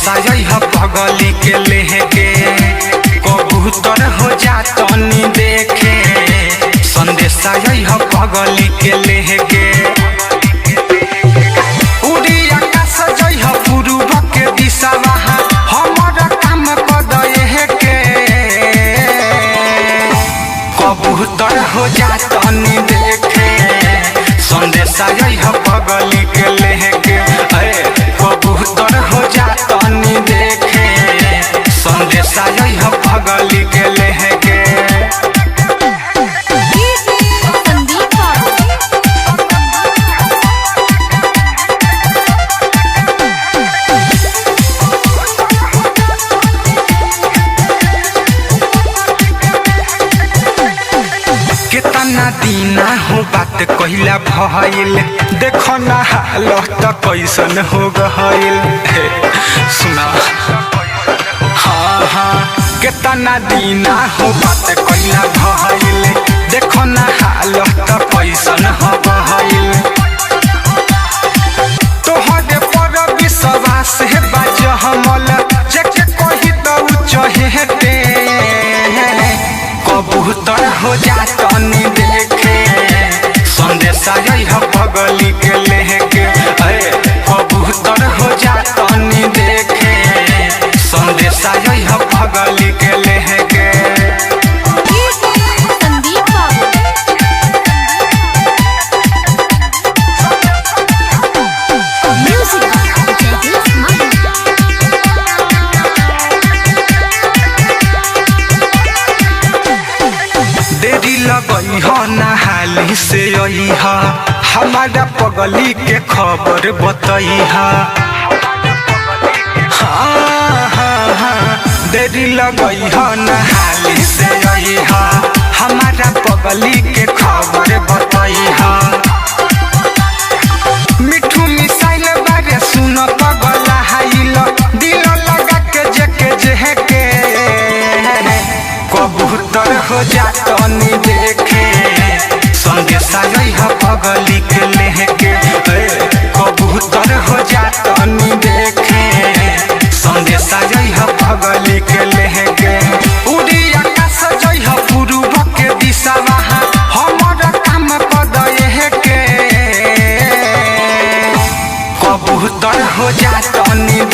संदेशा यह पगली के लेके कबूतर हो जातनी देखे संदेशा यह पगली के लेके उड़ी आकाश जइह पूर्व के दिशा हमर काम कदे के कबूतर हो जातनी देखे संदेशा यह पगली के लेके कबूतर हो जातनी देखे संदेशा यह पगली के लेके कितना दीना हो बात कहला भइल देखो ना हालत कैसन हो गइल सुना हाँ कितना दीना हो बात कहला भइल देखो ना हालत कैसन हो गइल तोहरे पर विश्वास है बाज हमल जेके कही तो चहेते कबूतर हो जातनी देखे संदेशा यह पगली के लेके कबूतर हो जातनी देखे संदेशा यह पगली के लेके देरी लगई हो नहाली से अइहा हमारा पगली के खबर बतइहा देरी लगई हो नहाली से अइहा हमारा पगली के खबर बतइहा मिठू मिसाइल बारे सुन पगला हाइल दिल लगा के जेके जेके कबूतर हो जातनी देखे संदेशा यह पगली के लेके कबूतर हो जातनी देखे संदेशा यह पगली के लेके उड़ी आकाश जइह पूर्व के दिशा हमर काम कदे के कबूतर हो जातनी